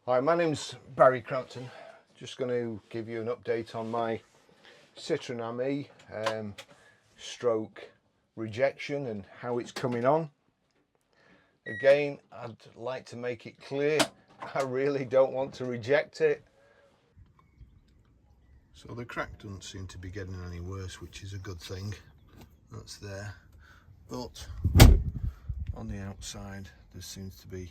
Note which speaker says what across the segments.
Speaker 1: Hi, my name's Barry Crampton. Just going to give you an update on my Citroen Ami stroke Rejection and how it's coming on. Again, I'd like to make it clear, I really don't want to reject it. So the crack doesn't seem to be getting any worse, which is a good thing. That's there. But on the outside, there seems to be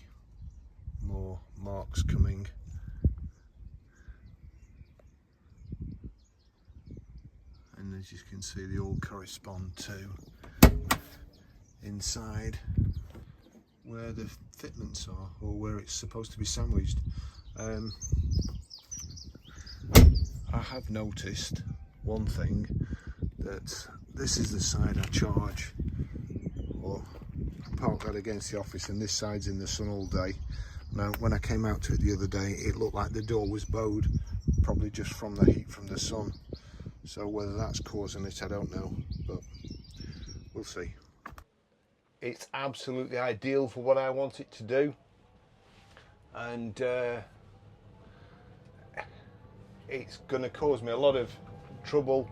Speaker 1: more marks coming. And as you can see, they all correspond to inside where the fitments are, or where it's supposed to be sandwiched. I have noticed one thing, that this is the side I charge, or I park that against the office, and this side's in the sun all day. Now, when I came out to it the other day, it looked like the door was bowed, probably just from the heat from the sun. So whether that's causing it, I don't know, but we'll see. It's absolutely ideal for what I want it to do, and it's going to cause me a lot of trouble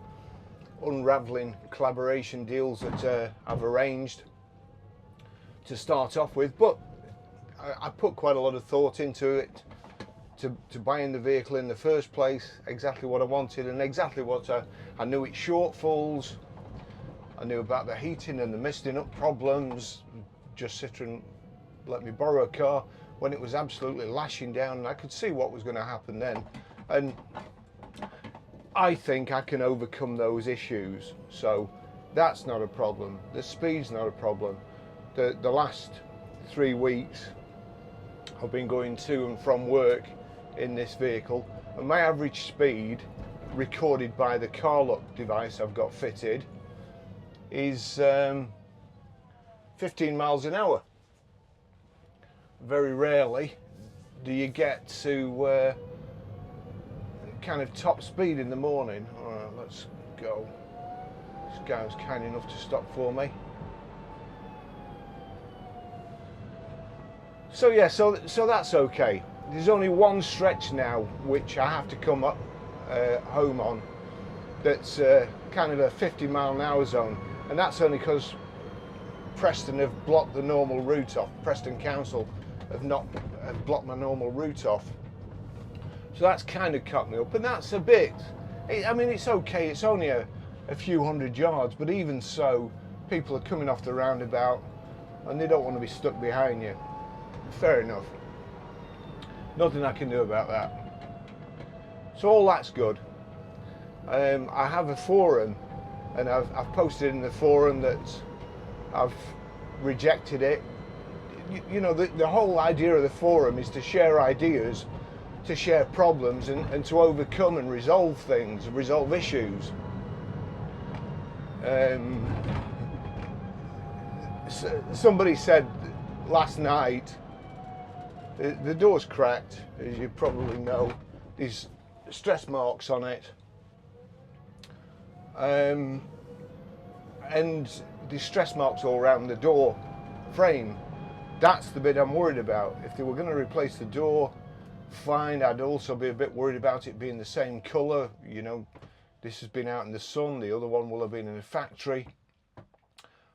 Speaker 1: unravelling collaboration deals that I've arranged to start off with, but I put quite a lot of thought into it, to buying the vehicle in the first place, exactly what I wanted and exactly what I knew its shortfalls. I knew about the heating and the misting up problems. Just Citroen let me borrow a car when it was absolutely lashing down, and I could see what was going to happen then. And I think I can overcome those issues, so that's not a problem. The speed's not a problem. The last 3 weeks I've been going to and from work in this vehicle, and my average speed recorded by the car lock device I've got fitted is 15 miles an hour. Very rarely do you get to kind of top speed in the morning. All right, let's go. This guy was kind enough to stop for me. So yeah, so that's okay. There's only one stretch now which I have to come up home on, that's kind of a 50-mile-an-hour zone, and that's only because Preston have blocked the normal route off. Preston Council have blocked my normal route off, so that's kind of cut me up, and that's a bit. I mean, it's okay. It's only a few hundred yards, but even so, people are coming off the roundabout, and they don't want to be stuck behind you. Fair enough. Nothing I can do about that. So all that's good. I have a forum, and I've posted in the forum that I've rejected it. You know, the whole idea of the forum is to share ideas, to share problems, and to overcome and resolve things, resolve issues. Somebody said last night, the door's cracked, as you probably know. There's stress marks on it, and there's stress marks all around the door frame. That's the bit I'm worried about. If they were going to replace the door, fine. I'd also be a bit worried about it being the same colour. You know, this has been out in the sun, the other one will have been in a factory.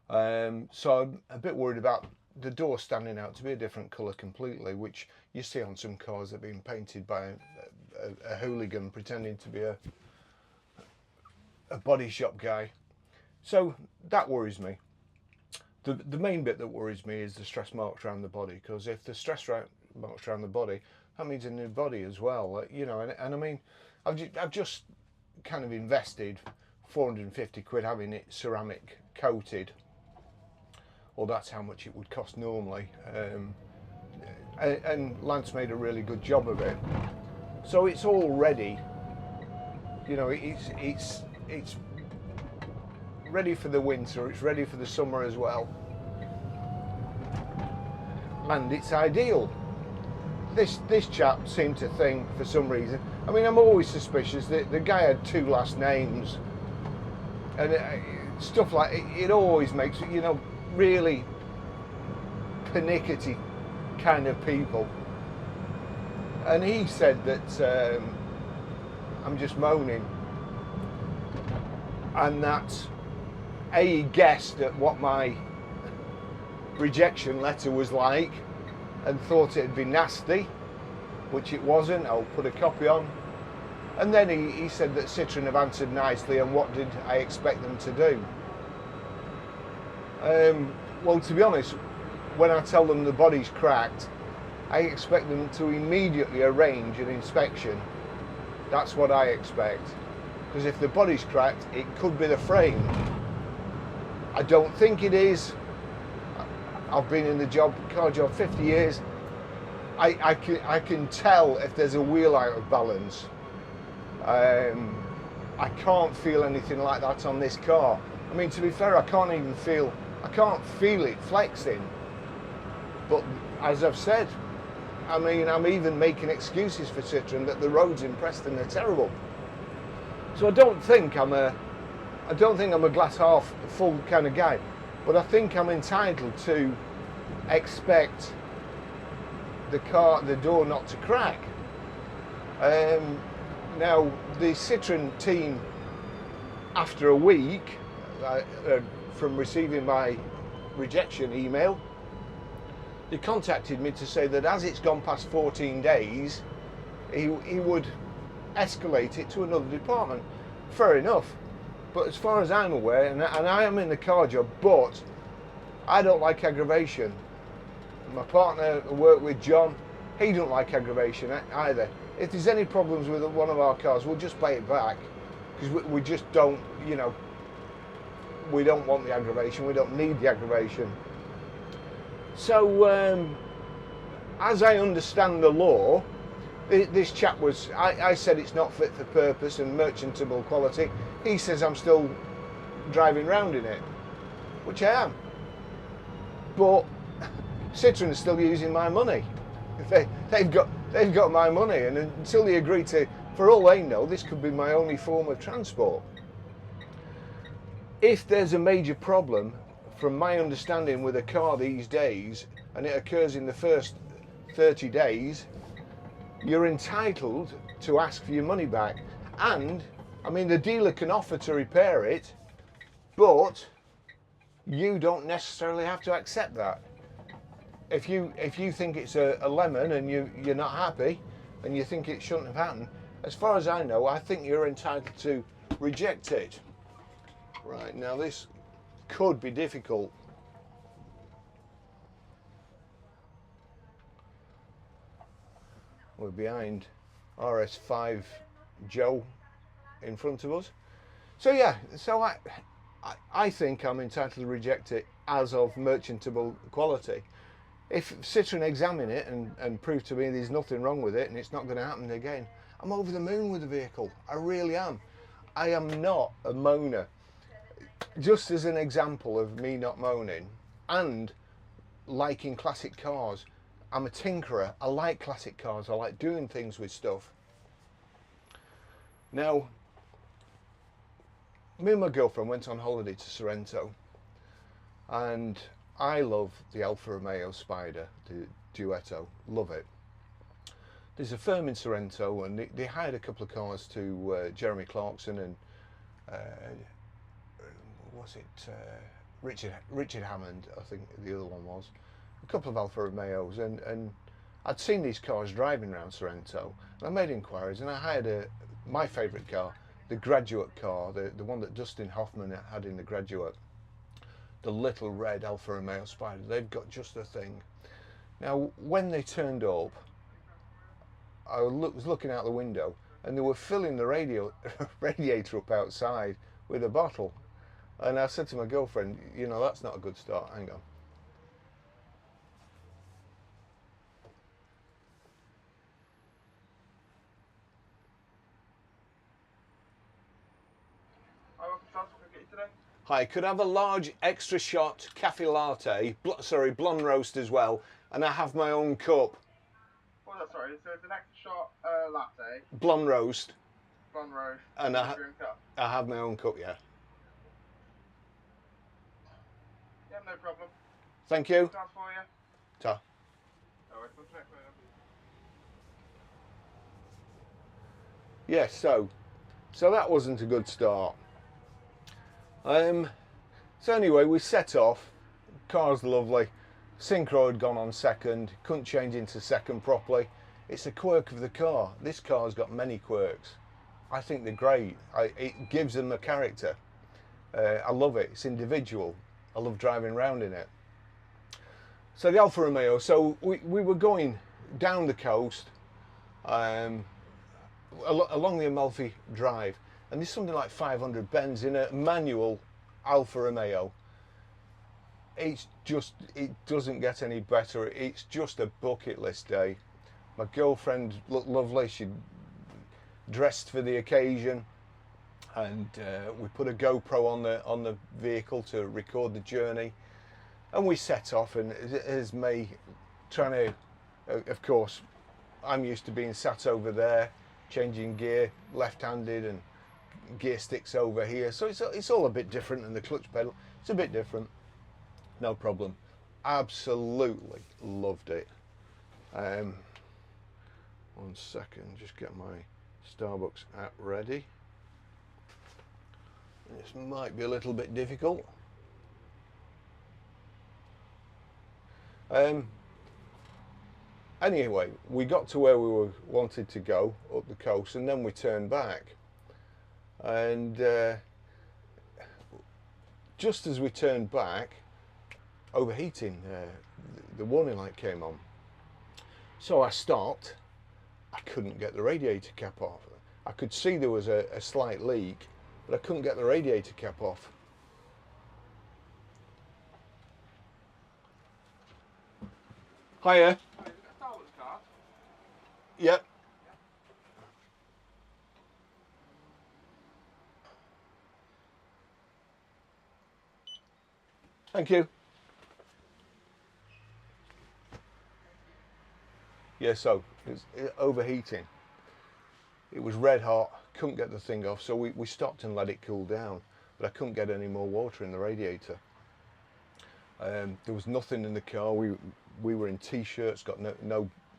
Speaker 1: So I'm a bit worried about the door standing out to be a different colour completely, which you see on some cars that have been painted by a hooligan pretending to be a body shop guy. So that worries me. The main bit that worries me is the stress marks around the body, because if the stress marks around the body, that means a new body as well. You know, and I mean, I've just kind of invested 450 quid having it ceramic coated. Well, that's how much it would cost normally, and Lance made a really good job of it. So it's all ready. You know, it's ready for the winter. It's ready for the summer as well, and it's ideal. This chap seemed to think, for some reason. I mean, I'm always suspicious that the guy had 2 last names, and stuff like it always makes, you know, really pernickety kind of people. and he said that I'm just moaning, and that he guessed at what my rejection letter was like and thought it'd be nasty, which it wasn't. I'll put a copy on. And then he said that Citroen have answered nicely, and what did I expect them to do? Well, to be honest, when I tell them the body's cracked, I expect them to immediately arrange an inspection. That's what I expect. Because if the body's cracked, it could be the frame. I don't think it is. I've been in the car job 50 years. I can tell if there's a wheel out of balance. I can't feel anything like that on this car. I mean, to be fair, I can't feel it flexing. But as I've said, I mean, I'm even making excuses for Citroen that the roads in Preston are terrible. So I don't think I'm a glass half full kind of guy, but I think I'm entitled to expect the door not to crack. Now the Citroen team, after a week from receiving my rejection email, they contacted me to say that as it's gone past 14 days, he would escalate it to another department. Fair enough, but as far as I'm aware, and I am in the car job, but I don't like aggravation. My partner I work with, John, he don't like aggravation either. If there's any problems with one of our cars, we'll just pay it back, because we just don't, you know, we don't want the aggravation, we don't need the aggravation. So as I understand the law, this chap was, I said it's not fit for purpose and merchantable quality. He says I'm still driving around in it, which I am. But Citroen is still using my money. They've got my money, and until they agree to, for all they know, this could be my only form of transport. If there's a major problem, from my understanding with a car these days, and it occurs in the first 30 days, you're entitled to ask for your money back. And I mean, the dealer can offer to repair it, but you don't necessarily have to accept that. If you think it's a lemon and you're not happy and you think it shouldn't have happened, as far as I know, I think you're entitled to reject it. Right, now this could be difficult. We're behind RS5 Joe in front of us. So yeah, so I think I'm entitled to reject it as of merchantable quality. If Citroen examine it and prove to me there's nothing wrong with it and it's not going to happen again, I'm over the moon with the vehicle. I really am. I am not a moaner. Just as an example of me not moaning and liking classic cars, I'm a tinkerer. I like classic cars. I like doing things with stuff. Now, me and my girlfriend went on holiday to Sorrento, and I love the Alfa Romeo Spider, the Duetto. Love it. There's a firm in Sorrento, and they hired a couple of cars to Jeremy Clarkson and Richard Hammond, I think the other one was. A couple of Alfa Romeos, and I'd seen these cars driving around Sorrento, and I made inquiries, and I hired my favourite car, the Graduate car, the one that Dustin Hoffman had in the Graduate, the little red Alfa Romeo Spider. They've got just the thing. Now, when they turned up, I was looking out the window, and they were filling the radiator up outside with a bottle. And I said to my girlfriend, you know, that's not a good start. Hang on. Hi, could I have a large extra shot cafe latte, blonde roast as well, and I have my own cup.
Speaker 2: What was that, sorry? So it's an extra shot latte.
Speaker 1: Blonde roast.
Speaker 2: Blonde roast.
Speaker 1: And
Speaker 2: your own cup.
Speaker 1: I have my own cup, yeah.
Speaker 2: Yeah, no problem.
Speaker 1: Thank you.
Speaker 2: That's for you.
Speaker 1: Ta.
Speaker 2: Alright, what's next,
Speaker 1: yes, so that wasn't a good start. So anyway, we set off. Car's lovely. Synchro had gone on second. Couldn't change into second properly. It's a quirk of the car. This car's got many quirks. I think they're great. It gives them a character. I love it. It's individual. I love driving around in it. So the Alfa Romeo. So we were going down the coast, along the Amalfi Drive, and there's something like 500 bends in a manual Alfa Romeo. It doesn't get any better. It's just a bucket list day. My girlfriend looked lovely. She dressed for the occasion, and we put a GoPro on the vehicle to record the journey, and we set off. And here's me trying to, of course, I'm used to being sat over there, changing gear, left-handed, and gear sticks over here, so it's all a bit different, and the clutch pedal, it's a bit different. No problem. Absolutely loved it. 1 second, just get my Starbucks app ready. This might be a little bit difficult. Anyway, we got to where we wanted to go, up the coast, and then we turned back. And just as we turned back, overheating, the warning light came on. So I stopped. I couldn't get the radiator cap off. I could see there was a slight leak, but I couldn't get the radiator cap off. Hiya.
Speaker 2: Hi, is it a Starbucks card?
Speaker 1: Yep. Thank you. Yeah, so it's overheating. It was red hot, couldn't get the thing off, so we stopped and let it cool down, but I couldn't get any more water in the radiator. There was nothing in the car. We were in t-shirts, got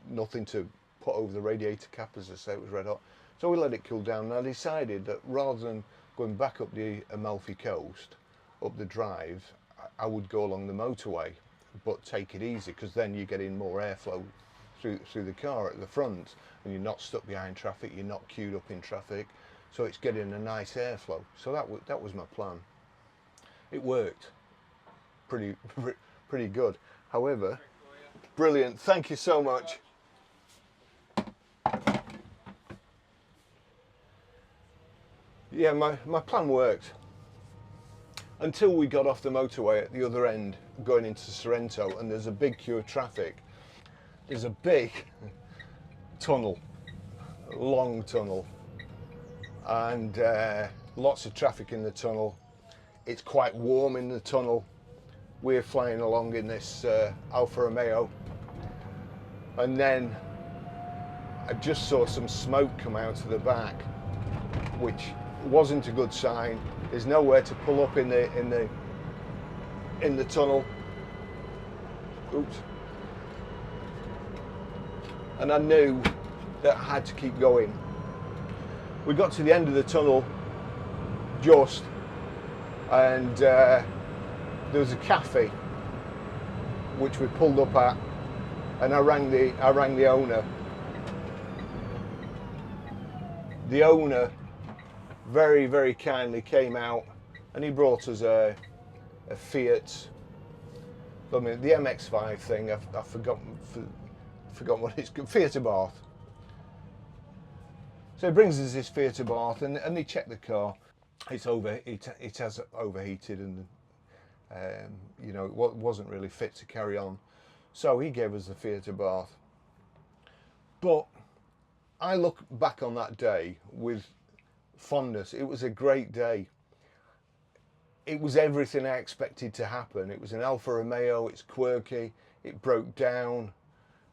Speaker 1: nothing to put over the radiator cap, as I say, it was red hot. So we let it cool down, and I decided that rather than going back up the Amalfi Coast, up the drive, I would go along the motorway, but take it easy, because then you're getting more airflow through the car at the front, and you're not stuck behind traffic, you're not queued up in traffic, so it's getting a nice airflow. So that was my plan. It worked pretty good. However, brilliant. Thank you so much. Yeah, my plan worked until we got off the motorway at the other end going into Sorrento, and there's a big queue of traffic. There's a big tunnel, long tunnel, and lots of traffic in the tunnel. It's quite warm in the tunnel. We're flying along in this Alfa Romeo, and then I just saw some smoke come out of the back, which wasn't a good sign. There's nowhere to pull up in the tunnel. Oops. And I knew that I had to keep going. We got to the end of the tunnel just, and there was a cafe which we pulled up at, and I rang the owner. The owner very, very kindly came out, and he brought us a Fiat. I mean, the MX-5 thing. I've forgotten what it's called. Fiat Abarth. So he brings us this Fiat Abarth, and they check the car. It has overheated, and you know, it wasn't really fit to carry on. So he gave us the Fiat Abarth. But I look back on that day with fondness. It was a great day. It was everything I expected to happen. It was an Alfa Romeo, it's quirky, it broke down,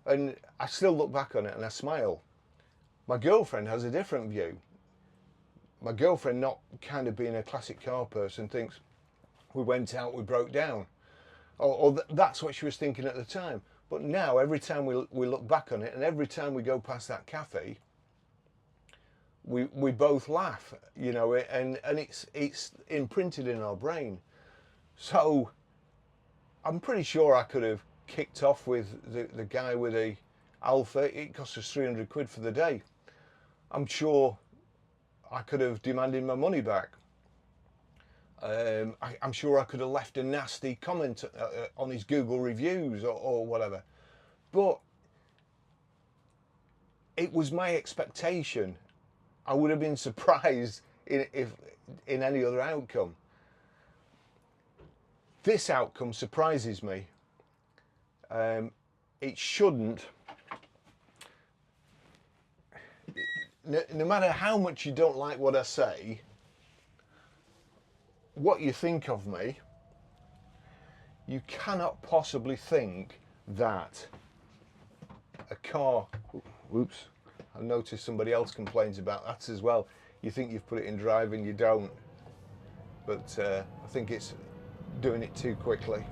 Speaker 1: and I still look back on it and I smile. My girlfriend has a different view. My girlfriend, not kind of being a classic car person, thinks we went out, we broke down. Or that's what she was thinking at the time. But now, every time we look back on it, and every time we go past that cafe, we both laugh, you know, and it's imprinted in our brain. So I'm pretty sure I could have kicked off with the guy with the Alpha. It cost us 300 quid for the day. I'm sure I could have demanded my money back. I'm sure I could have left a nasty comment on his Google reviews or whatever. But it was my expectation. I would have been surprised if in any other outcome. This outcome surprises me. It shouldn't. No matter how much you don't like what I say, what you think of me, you cannot possibly think that a car, whoops, I noticed somebody else complains about that as well. You think you've put it in drive and you don't, but I think it's doing it too quickly.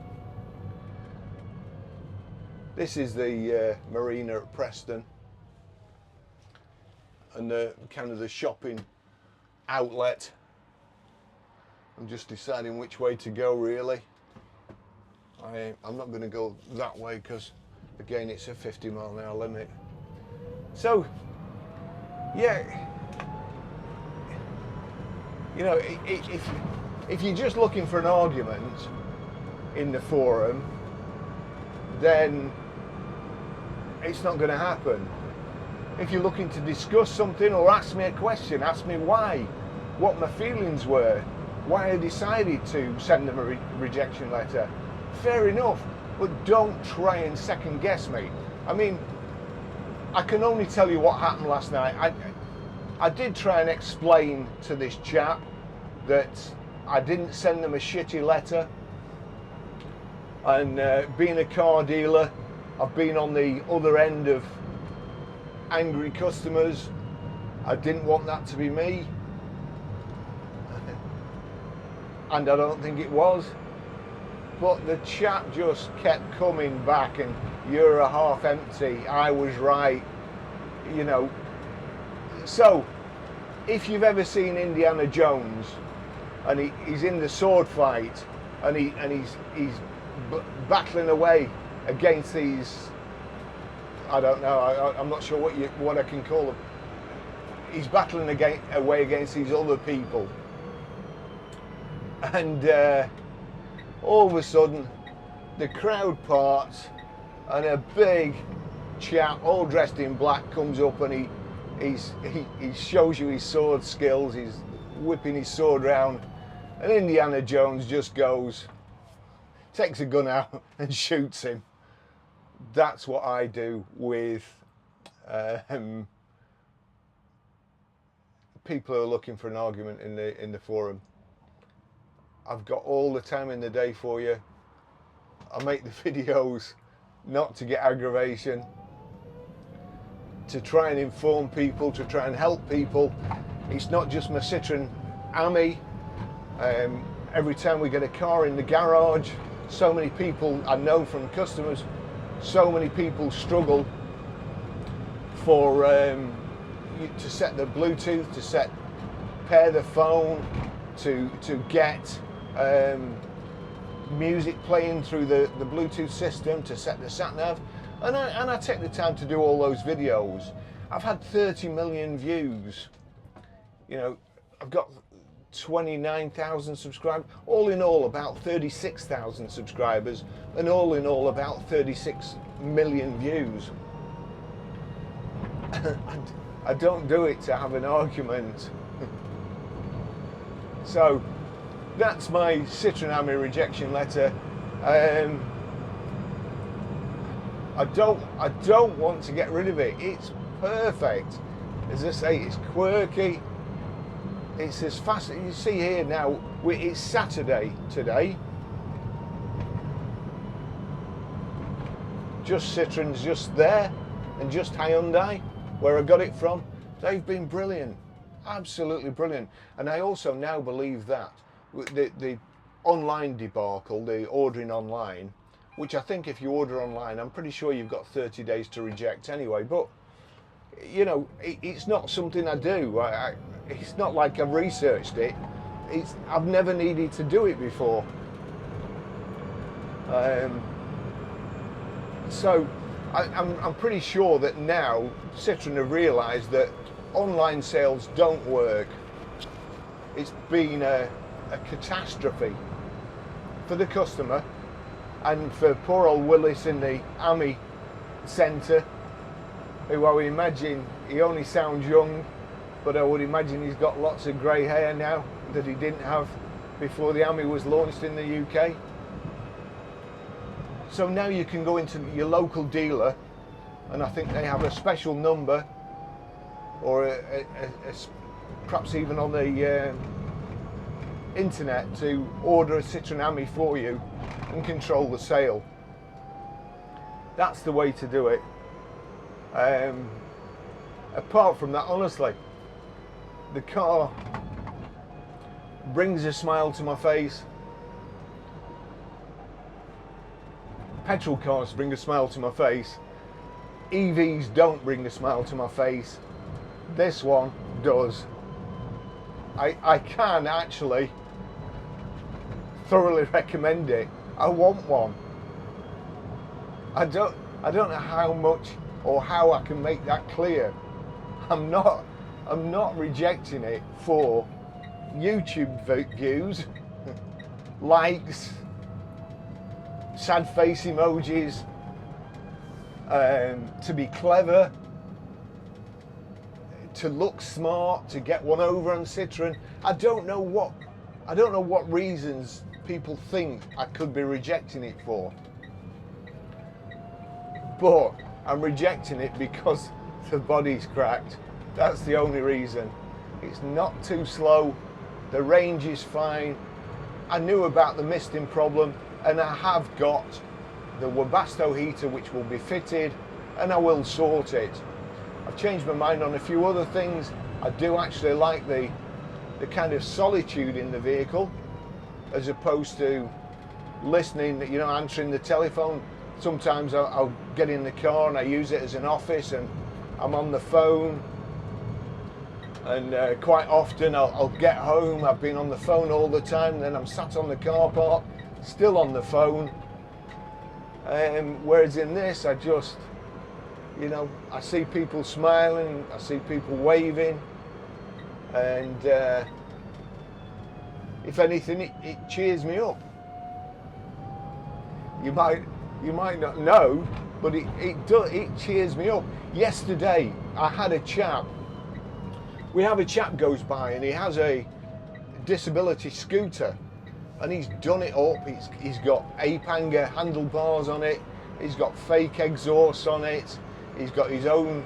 Speaker 1: This is the marina at Preston, and the kind of the shopping outlet. I'm just deciding which way to go, really. I'm not going to go that way because, again, it's a 50-mile-an-hour limit. So, yeah, you know, if you're just looking for an argument in the forum, then it's not going to happen. If you're looking to discuss something or ask me a question, ask me why, what my feelings were, why I decided to send them a rejection letter, fair enough, but don't try and second guess me. I mean, I can only tell you what happened last night. I did try and explain to this chap that I didn't send them a shitty letter, and being a car dealer, I've been on the other end of angry customers. I didn't want that to be me, and I don't think it was. But the chap just kept coming back, and you're a half empty, I was right, you know. So if you've ever seen Indiana Jones and he's in the sword fight and he's battling away against these, I don't know, I'm not sure what I can call them. He's battling away against these other people, and all of a sudden the crowd parts and a big chap all dressed in black comes up, and he shows you his sword skills. He's whipping his sword around, and Indiana Jones just goes, takes a gun out and shoots him. That's what I do with people who are looking for an argument in the forum. I've got all the time in the day for you. I make the videos not to get aggravation, to try and inform people, to try and help people. It's not just my Citroen Ami. Every time we get a car in the garage, so many people, I know from customers, so many people struggle for to set the Bluetooth, to pair the phone, to get music playing through the Bluetooth system, to set the sat nav, and I take the time to do all those videos. I've had 30 million views. You know, I've got 29,000 subscribers. All in all, about 36,000 subscribers, and all in all, about 36 million views. I don't do it to have an argument. So that's my Citroen Ami rejection letter. I don't want to get rid of it. It's perfect. As I say, it's quirky. It's as fast. You see here now, it's Saturday today. Just Citroen's just there, and just Hyundai, where I got it from. They've been brilliant, absolutely brilliant. And I also now believe that the online debacle, the ordering online, which I think if you order online, I'm pretty sure you've got 30 days to reject anyway, but you know, it's not something I do. It's not like I've researched it. I've never needed to do it before. So I'm pretty sure that now Citroen have realised that online sales don't work. It's been a catastrophe for the customer and for poor old Willis in the Ami centre, who I would imagine, he only sounds young, but I would imagine he's got lots of grey hair now that he didn't have before the Ami was launched in the UK. So now you can go into your local dealer, and I think they have a special number, or perhaps even on the internet, to order a Citroen Ami for you and control the sale. That's the way to do it. Apart from that, honestly, the car brings a smile to my face. Petrol cars bring a smile to my face. EVs don't bring a smile to my face. This one does. I can actually thoroughly recommend it. I want one. I don't know how much or how I can make that clear. I'm not rejecting it for YouTube views, likes, sad face emojis, to be clever, to look smart, to get one over on Citroen. I don't know what reasons people think I could be rejecting it for. But I'm rejecting it because the body's cracked. That's the only reason. It's not too slow. The range is fine. I knew about the misting problem, and I have got the Webasto heater which will be fitted, and I will sort it. I've changed my mind on a few other things. I do actually like the kind of solitude in the vehicle, as opposed to listening, you know, answering the telephone. Sometimes I'll get in the car and I use it as an office, and I'm on the phone, and quite often I'll get home, I've been on the phone all the time, then I'm sat on the car park still on the phone. Whereas in this, I just, you know, I see people smiling, I see people waving, and if anything, it cheers me up. You might not know, but it cheers me up. Yesterday, I had a chap. We have a chap goes by, and he has a disability scooter, and he's done it up. He's got ape-hanger handlebars on it. He's got fake exhausts on it. He's got his own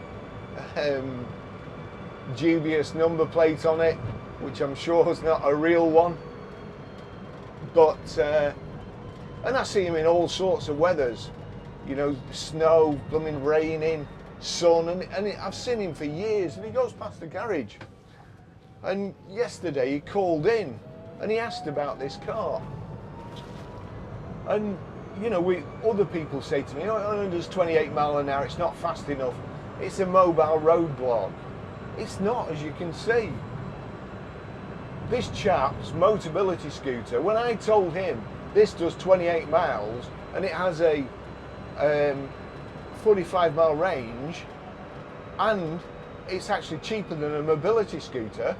Speaker 1: dubious number plate on it, which I'm sure is not a real one. But and I see him in all sorts of weathers, you know, snow, blooming raining, sun, and I've seen him for years, and he goes past the garage. And yesterday he called in and he asked about this car. And you know, other people say to me, oh, it only does 28 miles an hour, it's not fast enough. It's a mobile roadblock. It's not, as you can see. This chap's Motability scooter, when I told him this does 28 miles and it has a 45-mile range, and it's actually cheaper than a mobility scooter,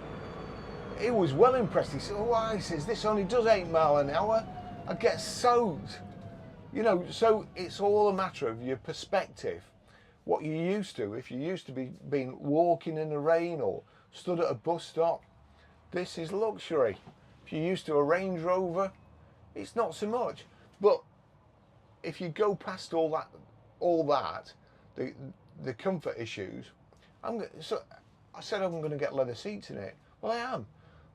Speaker 1: he was well impressed. He said, oh, why? He says, this only does 8 miles an hour. I get soaked. You know, so it's all a matter of your perspective. What you're used to. If you're used to being walking in the rain or stood at a bus stop, this is luxury. If you're used to a Range Rover, it's not so much. But if you go past all that, the comfort issues, so I said I'm going to get leather seats in it. Well, I am.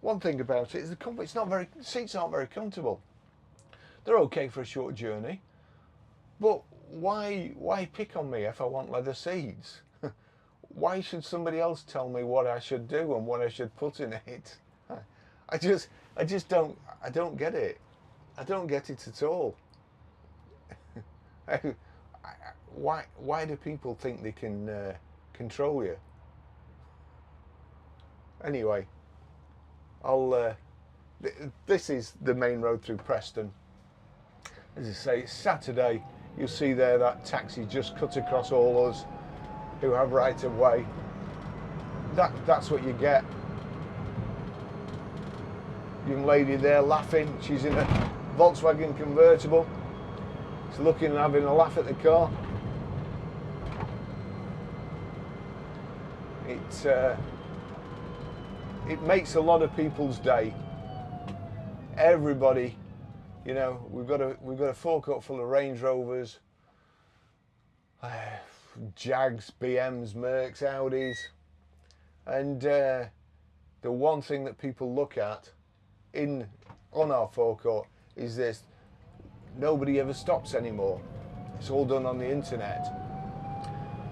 Speaker 1: One thing about it is the comfort. Seats aren't very comfortable. They're okay for a short journey, but why pick on me if I want leather seats? Why should somebody else tell me what I should do and what I should put in it? I just don't get it. I don't get it at all. Why do people think they can control you. Anyway, this is the main road through Preston. As I say, it's Saturday. You'll see there that taxi just cut across all us who have right of way. That's what you get. Young lady there laughing. She's in a Volkswagen convertible. She's looking and having a laugh at the car. It makes a lot of people's day. Everybody, you know, we've got a forecourt full of Range Rovers, Jags, BMs, Mercs, Audis, and the one thing that people look at on our forecourt is this: nobody ever stops anymore. It's all done on the internet.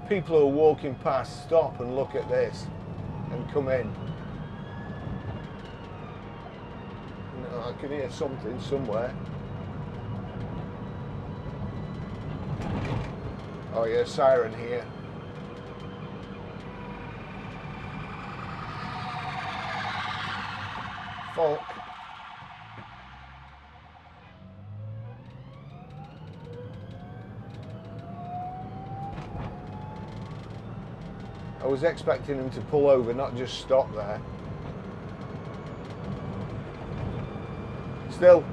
Speaker 1: People who are walking past stop and look at this and come in. I can hear something somewhere. Oh yeah, siren here. Folk. I was expecting him to pull over, not just stop there. Still,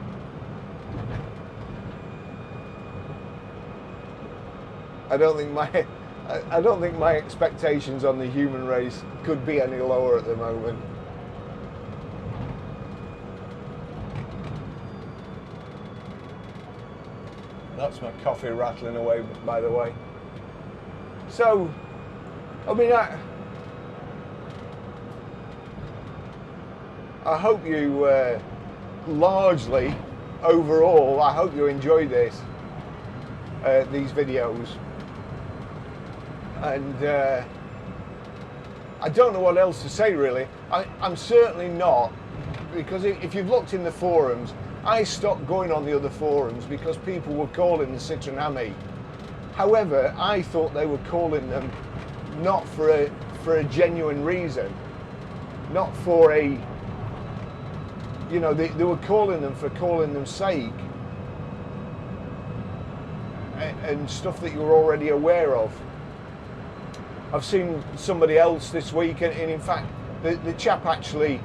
Speaker 1: I don't think my expectations on the human race could be any lower at the moment. That's my coffee rattling away, by the way. So, I mean, I hope you largely, overall, I hope you enjoy these videos, and I don't know what else to say really. I'm certainly not, because if you've looked in the forums, I stopped going on the other forums because people were calling the Citroen Ami. However, I thought they were calling them not for a genuine reason, not for a, you know, they were calling them for calling them sake, and stuff that you were already aware of. I've seen somebody else this week, and in fact the chap actually,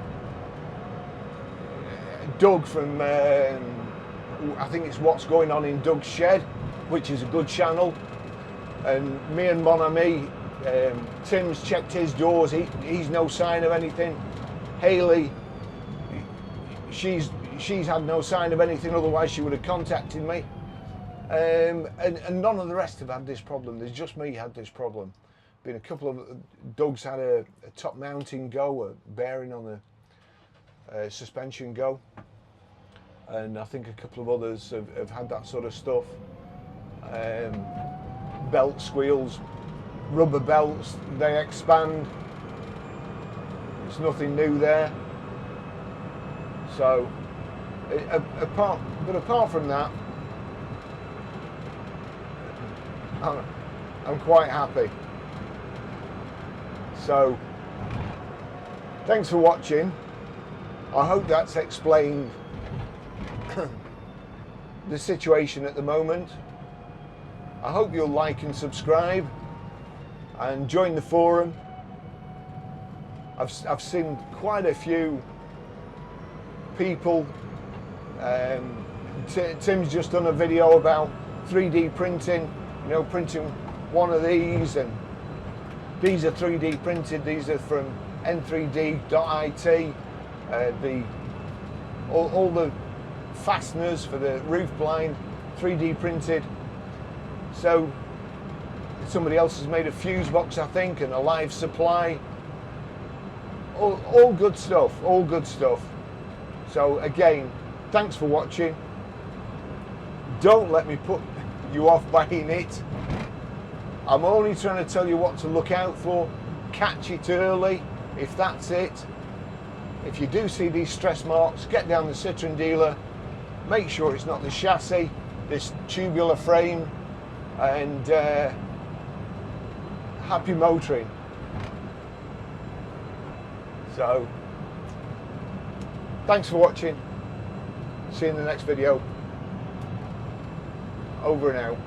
Speaker 1: Doug from I think it's What's Going On in Doug's Shed, which is a good channel, and me and Mon Ami, Tim's checked his doors, he's no sign of anything. Hayley, she's had no sign of anything, otherwise she would have contacted me. And none of the rest have had this problem. There's just me had this problem. Been a couple of Doug's had a top mounting go, a bearing on the suspension go, and I think a couple of others have had that sort of stuff. Belt squeals, rubber belts, they expand. It's nothing new there. So, apart from that, I'm quite happy. So, thanks for watching. I hope that's explained the situation at the moment. I hope you'll like and subscribe and join the forum. I've seen quite a few people. Tim's just done a video about 3D printing, you know, printing one of these, and these are 3D printed. These are from n3d.it. All the fasteners for the roof blind, 3D printed. So somebody else has made a fuse box, I think, and a live supply. All good stuff, all good stuff. So again, thanks for watching. Don't let me put you off buying it. I'm only trying to tell you what to look out for. Catch it early, if that's it. If you do see these stress marks, get down the Citroen dealer, make sure it's not the chassis, this tubular frame, and happy motoring. So thanks for watching. See you in the next video. Over and out.